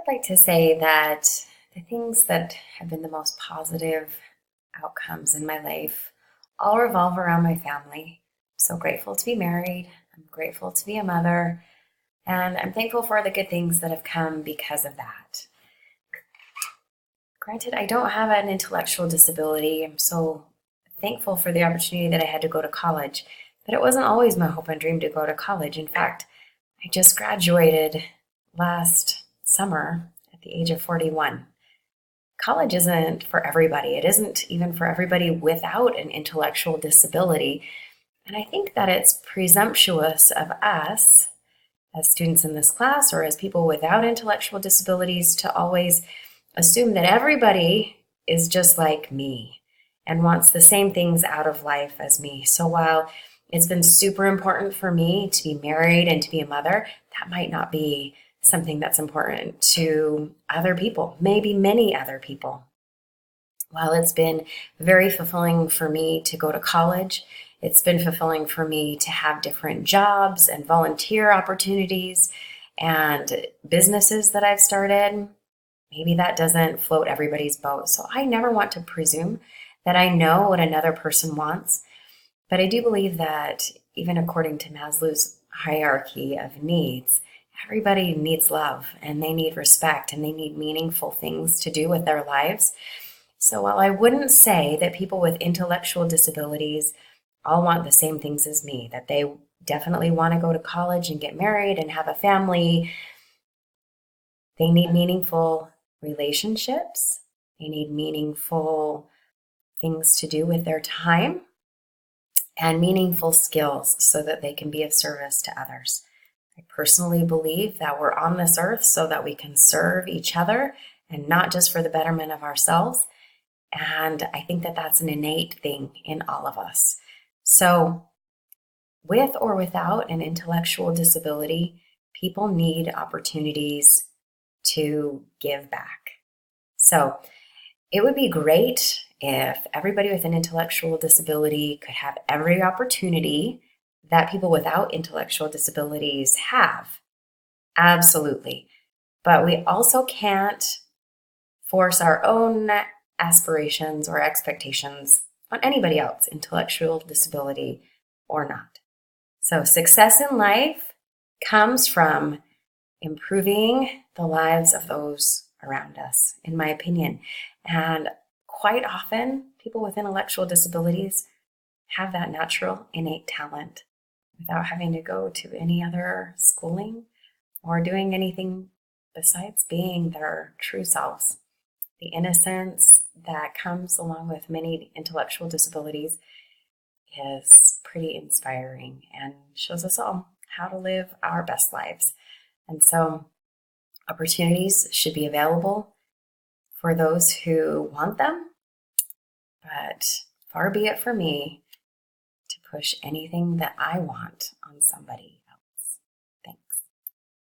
I'd like to say that the things that have been the most positive outcomes in my life all revolve around my family. I'm so grateful to be married. I'm grateful to be a mother. And I'm thankful for the good things that have come because of that. Granted, I don't have an intellectual disability. I'm so thankful for the opportunity that I had to go to college. But it wasn't always my hope and dream to go to college. In fact, I just graduated last summer at the age of 41. College isn't for everybody. It isn't even for everybody without an intellectual disability. And I think that it's presumptuous of us as students in this class or as people without intellectual disabilities to always assume that everybody is just like me and wants the same things out of life as me. So while it's been super important for me to be married and to be a mother, that might not be something that's important to other people, maybe many other people. While it's been very fulfilling for me to go to college, it's been fulfilling for me to have different jobs and volunteer opportunities and businesses that I've started. Maybe that doesn't float everybody's boat. So I never want to presume that I know what another person wants. But I do believe that even according to Maslow's hierarchy of needs, everybody needs love and they need respect and they need meaningful things to do with their lives. So while I wouldn't say that people with intellectual disabilities all want the same things as me, that they definitely want to go to college and get married and have a family, they need meaningful relationships. They need meaningful things to do with their time and meaningful skills so that they can be of service to others. I personally believe that we're on this earth so that we can serve each other and not just for the betterment of ourselves. And I think that that's an innate thing in all of us. So, with or without an intellectual disability, people need opportunities to give back. So, it would be great if everybody with an intellectual disability could have every opportunity that people without intellectual disabilities have. Absolutely. But we also can't force our own aspirations or expectations on anybody else, intellectual disability or not. So, success in life comes from improving the lives of those around us, in my opinion. And quite often, people with intellectual disabilities have that natural, innate talent without having to go to any other schooling or doing anything besides being their true selves. The innocence that comes along with many intellectual disabilities is pretty inspiring and shows us all how to live our best lives. And so opportunities should be available for those who want them, but far be it for me to push anything that I want on somebody.